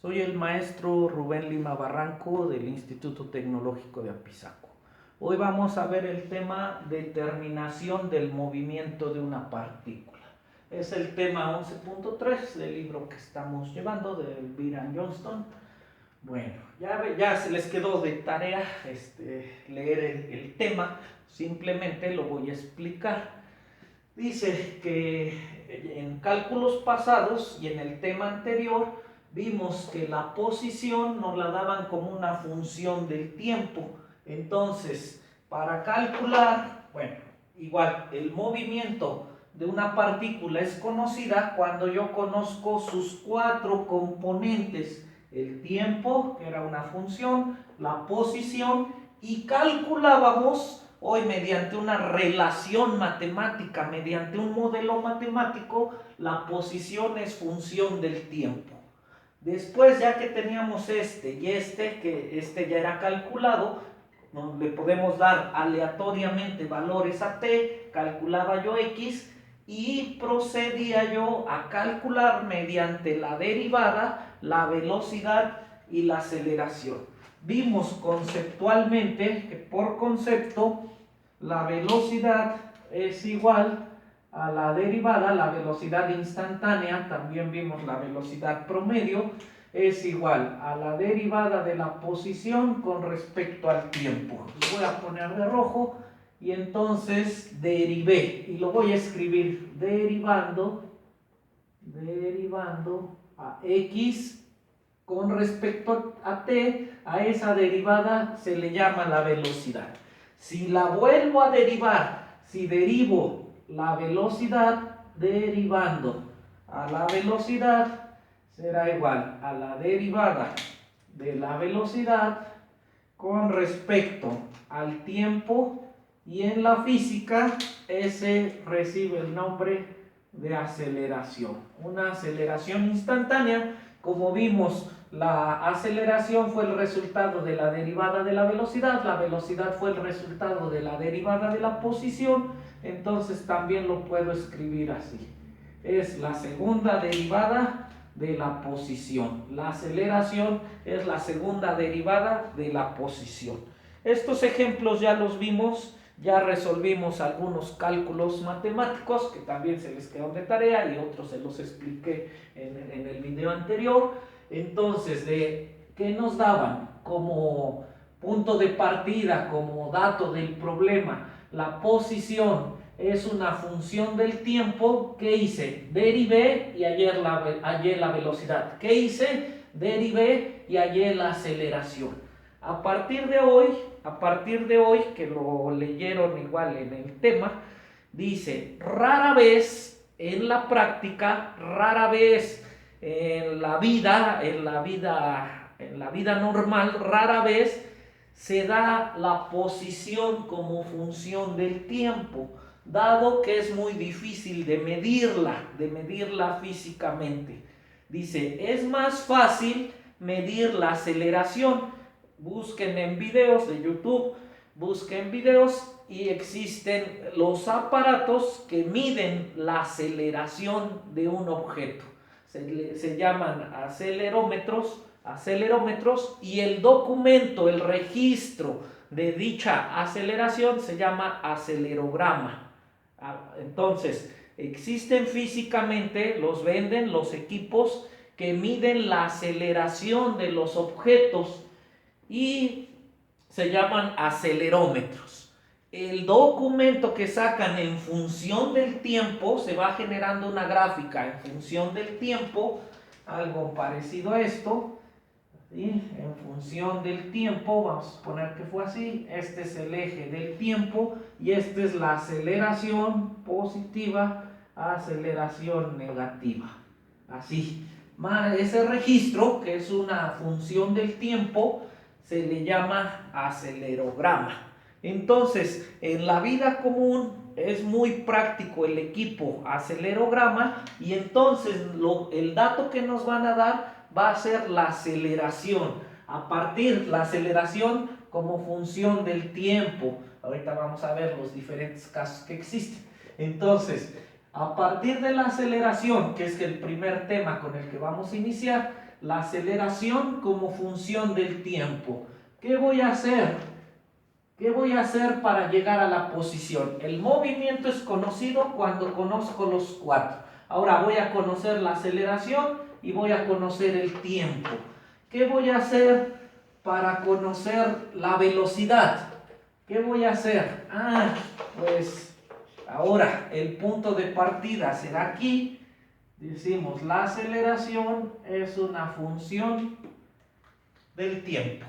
Soy el maestro Rubén Lima Barranco del Instituto Tecnológico de Apizaco. Hoy vamos a ver el tema determinación del movimiento de una partícula. Es el tema 11.3 del libro que estamos llevando de Byron Johnston. Bueno, ya se les quedó de tarea leer el tema, simplemente lo voy a explicar. Dice que en cálculos pasados y en el tema anterior vimos que la posición nos la daban como una función del tiempo. Entonces, para calcular, bueno, igual el movimiento de una partícula es conocida cuando yo conozco sus cuatro componentes: el tiempo, que era una función, la posición, y calculábamos hoy mediante una relación matemática, mediante un modelo matemático, la posición es función del tiempo. Después, ya que teníamos que este ya era calculado, le podemos dar aleatoriamente valores a t, calculaba yo x y procedía yo a calcular mediante la derivada la velocidad y la aceleración. Vimos conceptualmente que por concepto la velocidad es igual a la derivada, la velocidad instantánea, también vimos la velocidad promedio, es igual a la derivada de la posición con respecto al tiempo. Lo voy a poner de rojo y entonces derivé, y lo voy a escribir derivando a x con respecto a t, a esa derivada se le llama la velocidad. Si la vuelvo a derivar, si derivo la velocidad derivando a la velocidad, será igual a la derivada de la velocidad con respecto al tiempo, y en la física ese recibe el nombre de aceleración. Una aceleración instantánea, como vimos, la aceleración fue el resultado de la derivada de la velocidad fue el resultado de la derivada de la posición, entonces también lo puedo escribir así. Es la segunda derivada de la posición. La aceleración es la segunda derivada de la posición. Estos ejemplos ya los vimos, ya resolvimos algunos cálculos matemáticos que también se les quedó de tarea y otros se los expliqué en el video anterior. Entonces, ¿qué nos daban como punto de partida, como dato del problema? La posición es una función del tiempo. ¿Qué hice? Derivé y hallé la velocidad. ¿Qué hice? Derivé y hallé la aceleración. A partir de hoy, que lo leyeron igual en el tema, dice, rara vez en la práctica, rara vez en la vida normal, rara vez se da la posición como función del tiempo, dado que es muy difícil de medirla físicamente. Dice, es más fácil medir la aceleración. Busquen en videos de YouTube, busquen videos y existen los aparatos que miden la aceleración de un objeto. Se llaman acelerómetros, y el documento, el registro de dicha aceleración se llama acelerograma. Entonces, existen físicamente, los venden los equipos que miden la aceleración de los objetos y se llaman acelerómetros. El documento que sacan en función del tiempo, se va generando una gráfica en función del tiempo, algo parecido a esto, ¿sí? En función del tiempo, vamos a poner que fue así, este es el eje del tiempo y esta es la aceleración positiva, aceleración negativa, así. Ese registro, que es una función del tiempo, se le llama acelerograma. Entonces, en la vida común es muy práctico el equipo acelerograma, y entonces el dato que nos van a dar va a ser la aceleración. A partir la aceleración como función del tiempo. Ahorita vamos a ver los diferentes casos que existen. Entonces, a partir de la aceleración, que es el primer tema con el que vamos a iniciar, la aceleración como función del tiempo. ¿Qué voy a hacer? ¿Qué voy a hacer para llegar a la posición? El movimiento es conocido cuando conozco los cuatro. Ahora voy a conocer la aceleración y voy a conocer el tiempo. ¿Qué voy a hacer para conocer la velocidad? ¿Qué voy a hacer? Pues ahora el punto de partida será aquí. Decimos, la aceleración es una función del tiempo.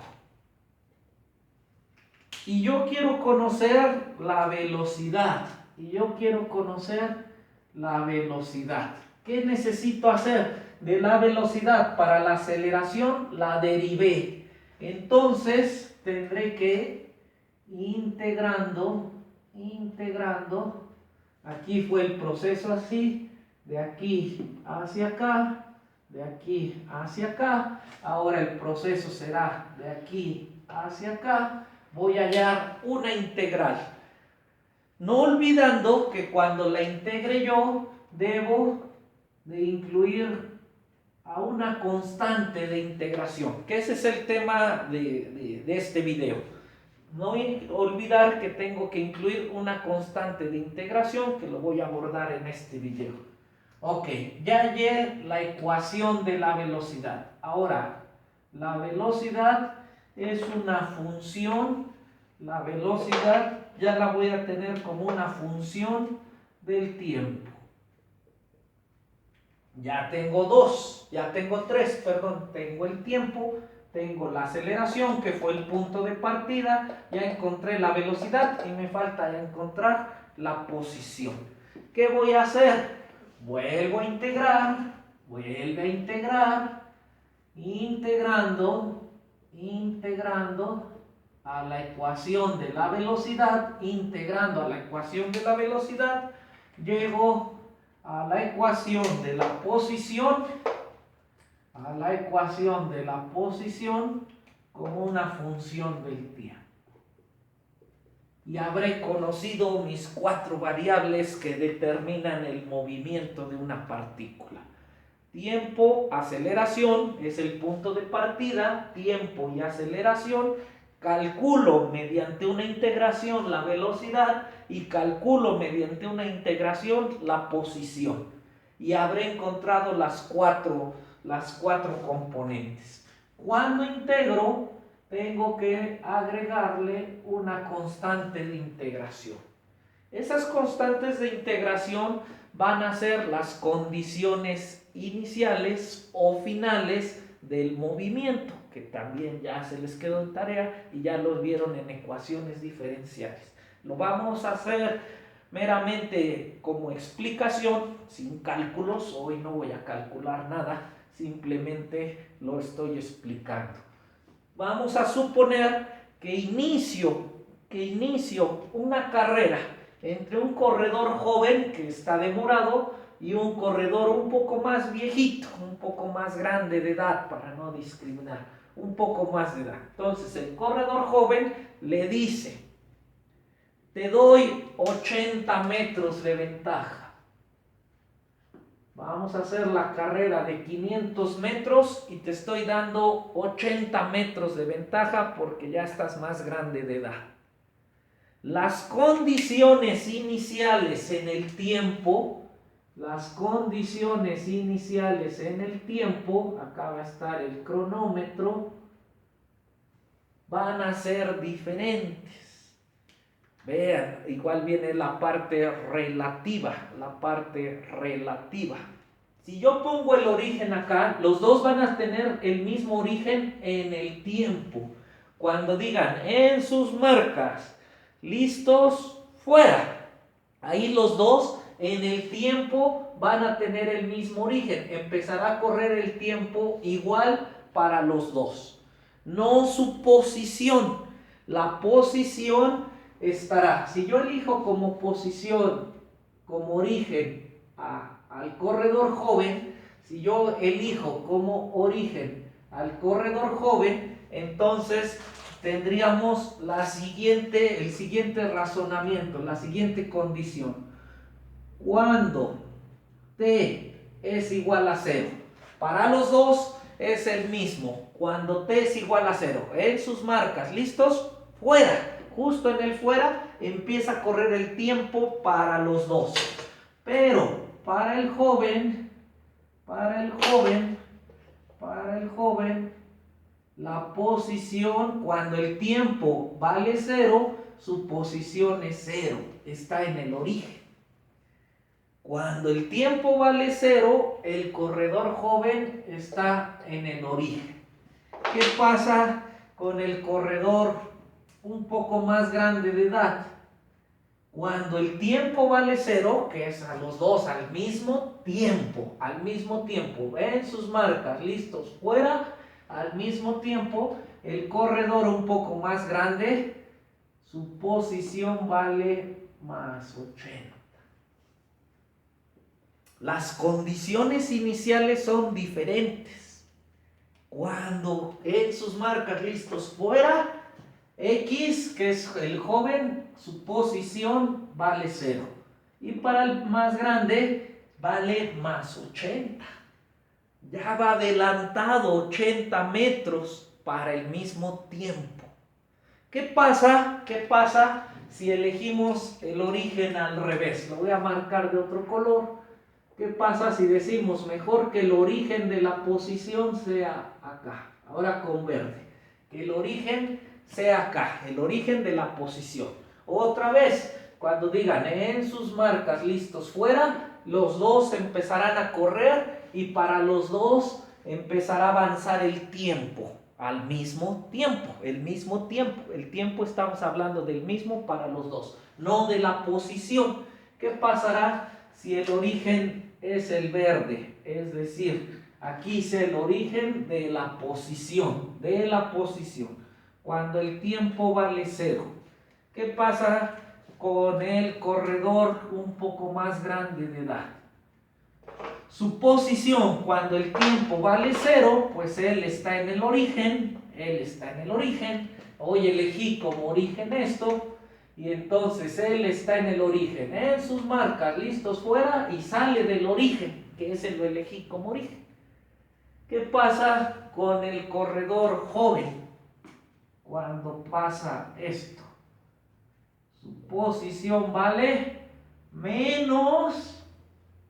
Y yo quiero conocer la velocidad. ¿Qué necesito hacer? De la velocidad para la aceleración la derivé. Entonces tendré que integrando. Aquí fue el proceso así. De aquí hacia acá. De aquí hacia acá. Ahora el proceso será de aquí hacia acá. Voy a hallar una integral. No olvidando que cuando la integre yo, debo de incluir a una constante de integración, que ese es el tema de este video. No olvidar que tengo que incluir una constante de integración, que lo voy a abordar en este video. Ok, ya hallé la ecuación de la velocidad. Ahora, la velocidad es una función, la velocidad ya la voy a tener como una función del tiempo. Ya tengo tres, tengo el tiempo, tengo la aceleración que fue el punto de partida, ya encontré la velocidad y me falta encontrar la posición. ¿Qué voy a hacer? Vuelvo a integrar, integrando a la ecuación de la velocidad, llego a la ecuación de la posición, como una función del tiempo. Y habré conocido mis cuatro variables que determinan el movimiento de una partícula. Tiempo, aceleración, es el punto de partida, tiempo y aceleración. Calculo mediante una integración la velocidad y calculo mediante una integración la posición. Y habré encontrado las cuatro componentes. Cuando integro, tengo que agregarle una constante de integración. Esas constantes de integración van a ser las condiciones iniciales o finales del movimiento, que también ya se les quedó en tarea y ya lo vieron en ecuaciones diferenciales. Lo vamos a hacer meramente como explicación, sin cálculos. Hoy no voy a calcular nada, simplemente lo estoy explicando. Vamos a suponer que inicio una carrera entre un corredor joven que está demorado y un corredor un poco más viejito, un poco más grande de edad, para no discriminar, un poco más de edad. Entonces el corredor joven le dice: te doy 80 metros de ventaja. Vamos a hacer la carrera de 500 metros y te estoy dando 80 metros de ventaja porque ya estás más grande de edad. Las condiciones iniciales en el tiempo, acá va a estar el cronómetro, van a ser diferentes. Vean, igual viene la parte relativa. Si yo pongo el origen acá, los dos van a tener el mismo origen en el tiempo. Cuando digan en sus marcas, listos, fuera. Ahí los dos en el tiempo van a tener el mismo origen. Empezará a correr el tiempo igual para los dos. No su posición. La posición estará. Si yo elijo como posición, como origen al corredor joven, entonces tendríamos el siguiente razonamiento, la siguiente condición. Cuando t es igual a 0, para los dos es el mismo. Cuando t es igual a 0, en sus marcas, ¿listos? Fuera. Justo en el fuera empieza a correr el tiempo para los dos. Pero para el joven, la posición, cuando el tiempo vale 0, su posición es 0, está en el origen. Cuando el tiempo vale 0, el corredor joven está en el origen. ¿Qué pasa con el corredor un poco más grande de edad? Cuando el tiempo vale 0, que es a los dos al mismo tiempo, en sus marcas, listos, fuera, al mismo tiempo, el corredor un poco más grande, su posición vale más 80. Las condiciones iniciales son diferentes. Cuando en sus marcas, listos, fuera, X, que es el joven, su posición vale 0. Y para el más grande, vale más 80. Ya va adelantado 80 metros para el mismo tiempo. ¿Qué pasa si elegimos el origen al revés? Lo voy a marcar de otro color. ¿Qué pasa si decimos mejor que el origen de la posición sea acá? Ahora con verde. Que el origen sea acá, el origen de la posición. Otra vez, cuando digan en sus marcas, listos, fuera, los dos empezarán a correr y para los dos empezará a avanzar el tiempo. Al mismo tiempo, el tiempo estamos hablando del mismo para los dos, no de la posición. ¿Qué pasará si el origen es el verde? Es decir, aquí es el origen de la posición, cuando el tiempo vale 0. ¿Qué pasa con el corredor un poco más grande de edad? Su posición cuando el tiempo vale 0, pues él está en el origen. Hoy elegí como origen esto, y entonces él está en el origen, en sus marcas, listos, fuera, y sale del origen, que ese lo elegí como origen. ¿Qué pasa con el corredor joven cuando pasa esto? Su posición vale menos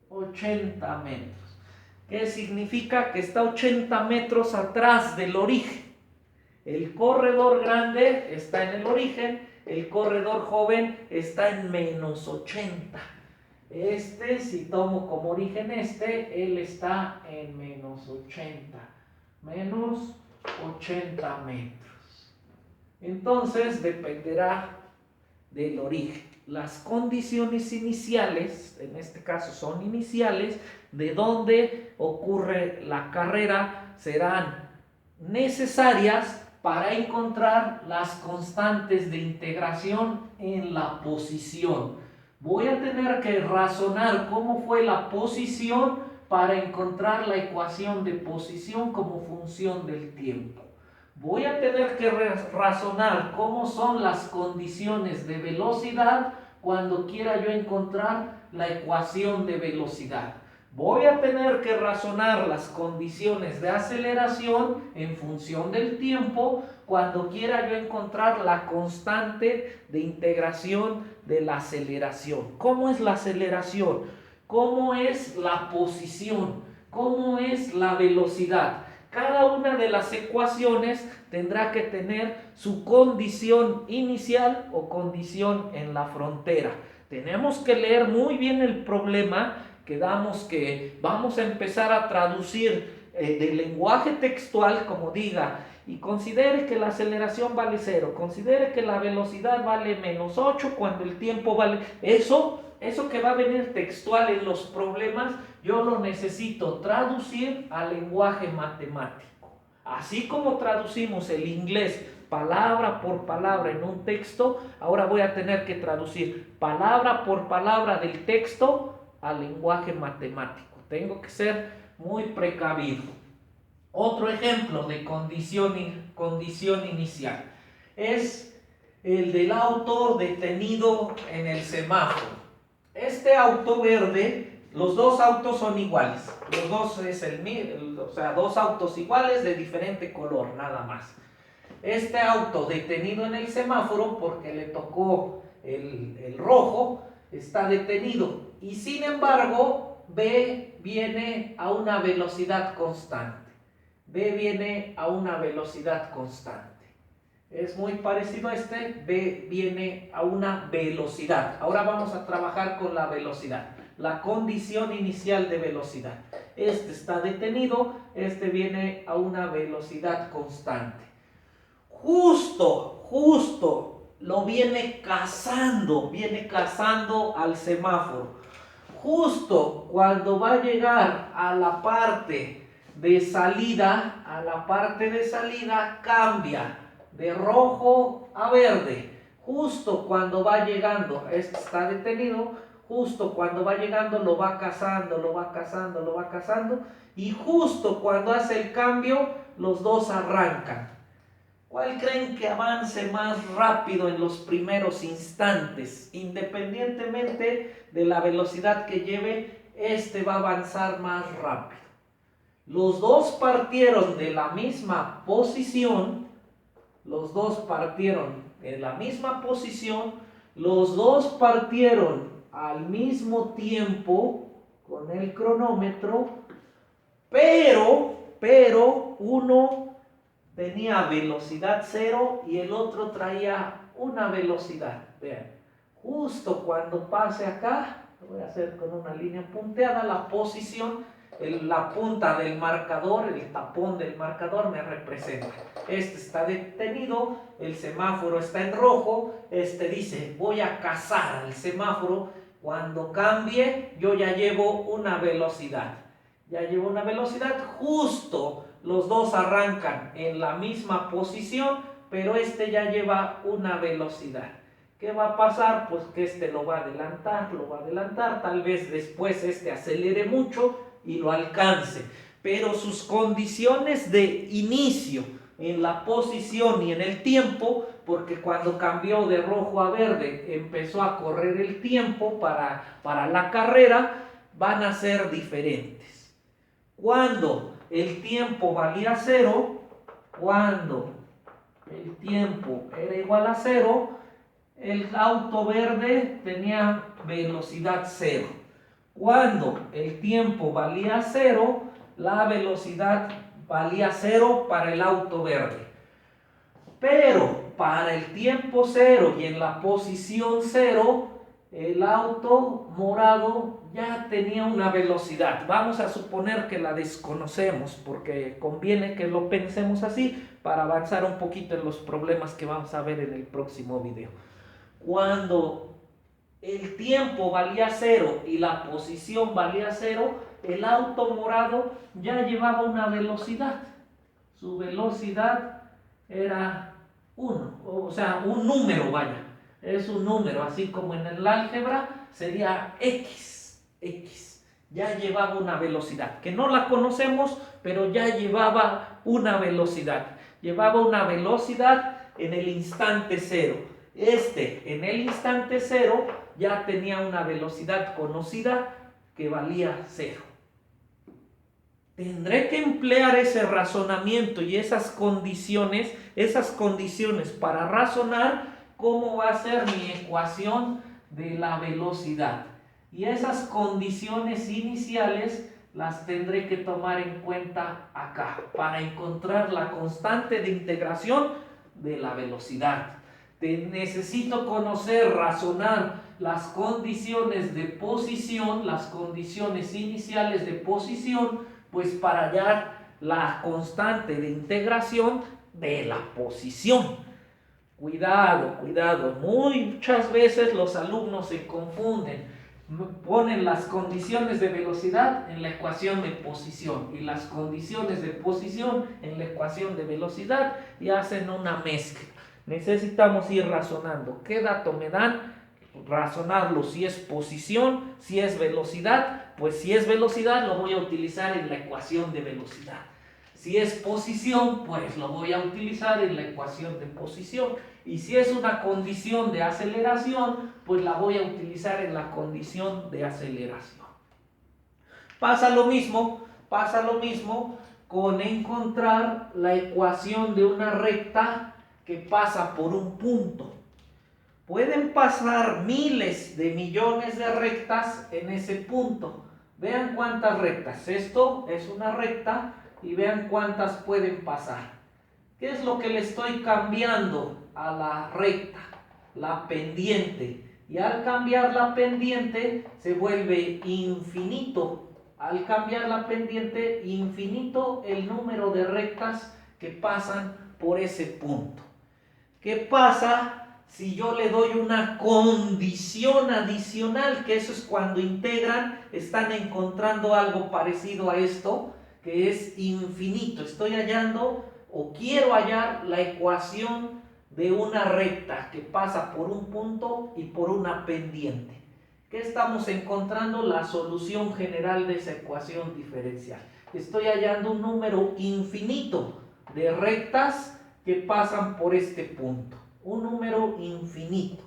80 metros. ¿Qué significa? Que está 80 metros atrás del origen. El corredor grande está en el origen, el corredor joven está en menos 80. Si tomo como origen él está en menos 80. Menos 80 metros. Entonces dependerá del origen. Las condiciones iniciales, en este caso son iniciales, de donde ocurre la carrera, serán necesarias para encontrar las constantes de integración en la posición. Voy a tener que razonar cómo fue la posición para encontrar la ecuación de posición como función del tiempo. Voy a tener que razonar cómo son las condiciones de velocidad cuando quiera yo encontrar la ecuación de velocidad. Voy a tener que razonar las condiciones de aceleración en función del tiempo cuando quiera yo encontrar la constante de integración de la aceleración. ¿Cómo es la aceleración? ¿Cómo es la posición? ¿Cómo es la velocidad? Cada una de las ecuaciones tendrá que tener su condición inicial o condición en la frontera. Tenemos que leer muy bien el problema. Quedamos que vamos a empezar a traducir del lenguaje textual, como diga, y considere que la aceleración vale 0, considere que la velocidad vale menos 8 cuando el tiempo vale... Eso que va a venir textual en los problemas, yo lo necesito traducir al lenguaje matemático. Así como traducimos el inglés palabra por palabra en un texto, ahora voy a tener que traducir palabra por palabra del texto al lenguaje matemático. Tengo que ser muy precavido. Otro ejemplo de condición inicial es el del auto detenido en el semáforo. Este auto verde los dos autos son iguales. Los dos es o sea, dos autos iguales de diferente color, nada más. Este auto detenido en el semáforo porque le tocó el rojo, está detenido. Y sin embargo, B viene a una velocidad constante. B viene a una velocidad constante. Es muy parecido a este. B viene a una velocidad. Ahora vamos a trabajar con la velocidad. La condición inicial de velocidad. Este está detenido. Este viene a una velocidad constante. Justo lo viene cazando al semáforo. Justo cuando va a llegar a la parte de salida, cambia de rojo a verde. Justo cuando va llegando, este está detenido, justo cuando va llegando lo va cazando, y justo cuando hace el cambio, los dos arrancan. ¿Cuál creen que avance más rápido en los primeros instantes? Independientemente de la velocidad que lleve, este va a avanzar más rápido. Los dos partieron de la misma posición, los dos partieron al mismo tiempo con el cronómetro, pero uno tenía velocidad 0 y el otro traía una velocidad. Vean, justo cuando pase acá, lo voy a hacer con una línea punteada, la posición, la punta del marcador, el tapón del marcador me representa. Este está detenido, el semáforo está en rojo, este dice voy a cazar al semáforo. Cuando cambie, yo ya llevo una velocidad. Justo los dos arrancan en la misma posición, pero este ya lleva una velocidad. ¿Qué va a pasar? Pues que este lo va a adelantar, tal vez después este acelere mucho y lo alcance. Pero sus condiciones de inicio en la posición y en el tiempo, porque cuando cambió de rojo a verde empezó a correr el tiempo para la carrera, van a ser diferentes. Cuando el tiempo valía 0, cuando el tiempo era igual a 0, el auto verde tenía velocidad 0. Cuando el tiempo valía 0, la velocidad valía 0 para el auto verde. Pero para el tiempo 0 y en la posición 0, el auto morado ya tenía una velocidad. Vamos a suponer que la desconocemos porque conviene que lo pensemos así para avanzar un poquito en los problemas que vamos a ver en el próximo video. Cuando el tiempo valía 0 y la posición valía 0, el auto morado ya llevaba una velocidad. Su velocidad era 1, o sea, un número, vaya. Es un número, así como en el álgebra sería X. Ya llevaba una velocidad, que no la conocemos, pero ya llevaba una velocidad. Llevaba una velocidad en el instante 0. En el instante 0 ya tenía una velocidad conocida que valía 0. Tendré que emplear ese razonamiento y esas condiciones para razonar cómo va a ser mi ecuación de la velocidad. Y esas condiciones iniciales las tendré que tomar en cuenta acá para encontrar la constante de integración de la velocidad. Necesito conocer, razonar las condiciones de posición, las condiciones iniciales de posición, pues para hallar la constante de integración de la posición. Cuidado, muchas veces los alumnos se confunden, ponen las condiciones de velocidad en la ecuación de posición y las condiciones de posición en la ecuación de velocidad y hacen una mezcla. Necesitamos ir razonando. ¿Qué dato me dan? Razonarlo si es posición, si es velocidad. Pues si es velocidad lo voy a utilizar en la ecuación de velocidad. Si es posición, pues lo voy a utilizar en la ecuación de posición. Y si es una condición de aceleración, pues la voy a utilizar en la condición de aceleración. Pasa lo mismo con encontrar la ecuación de una recta que pasa por un punto. Pueden pasar miles de millones de rectas en ese punto. Vean cuántas rectas. Esto es una recta y vean cuántas pueden pasar. ¿Qué es lo que le estoy cambiando a la recta? La pendiente. Y al cambiar la pendiente se vuelve infinito. Al cambiar la pendiente, infinito el número de rectas que pasan por ese punto. ¿Qué pasa si yo le doy una condición adicional? Que eso es cuando integran, están encontrando algo parecido a esto, que es infinito. Estoy hallando o quiero hallar la ecuación de una recta que pasa por un punto y por una pendiente. ¿Qué estamos encontrando? La solución general de esa ecuación diferencial. Estoy hallando un número infinito de rectas que pasan por este punto. Un número infinito.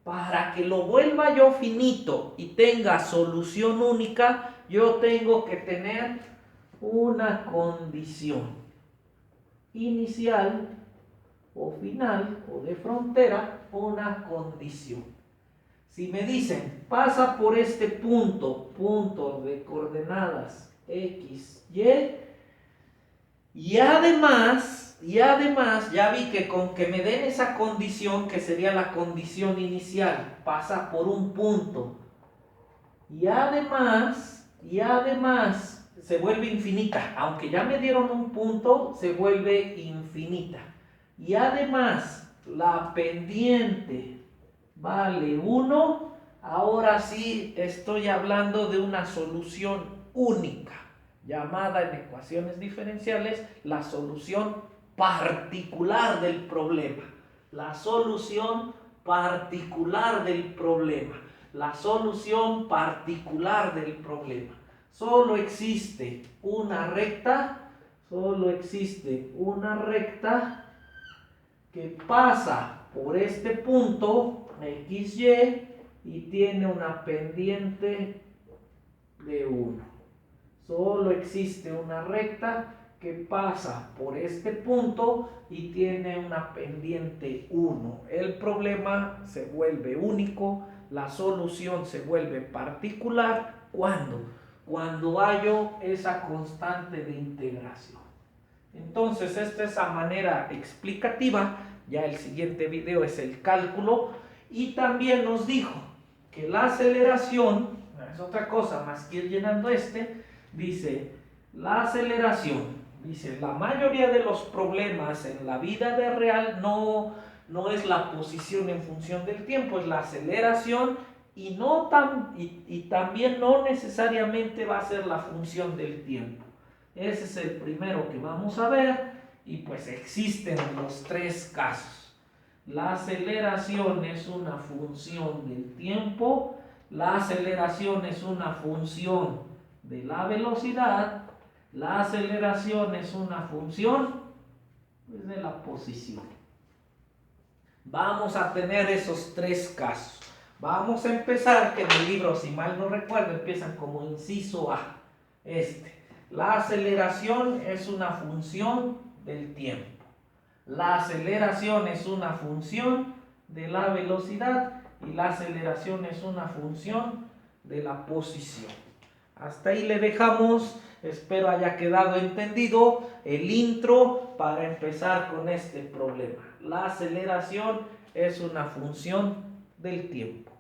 Para que lo vuelva yo finito y tenga solución única, yo tengo que tener una condición inicial o final o de frontera, una condición. Si me dicen, pasa por este punto de coordenadas X, y además, ya vi que con que me den esa condición, que sería la condición inicial, pasa por un punto, y además, se vuelve infinita, aunque ya me dieron un punto, se vuelve infinita, y además, la pendiente vale 1, ahora sí estoy hablando de una solución única, llamada en ecuaciones diferenciales la solución particular del problema. La solución particular del problema. La solución particular del problema. Solo existe una recta que pasa por este punto XY y tiene una pendiente de 1. Solo existe una recta que pasa por este punto y tiene una pendiente 1. El problema se vuelve único, la solución se vuelve particular. ¿Cuándo? Cuando hallo esa constante de integración. Entonces, esta es la manera explicativa. Ya el siguiente video es el cálculo. Y también nos dijo que la aceleración, es otra cosa más que ir llenando dice, la aceleración, dice, la mayoría de los problemas en la vida real no es la posición en función del tiempo, es la aceleración y también no necesariamente va a ser la función del tiempo. Ese es el primero que vamos a ver y pues existen los tres casos. La aceleración es una función del tiempo, la aceleración es una función de la velocidad, la aceleración es una función de la posición. Vamos a tener esos tres casos. Vamos a empezar, que en el libro, si mal no recuerdo, empiezan como inciso A. La aceleración es una función del tiempo. La aceleración es una función de la velocidad y la aceleración es una función de la posición. Hasta ahí le dejamos. Espero haya quedado entendido el intro para empezar con este problema. La aceleración es una función del tiempo.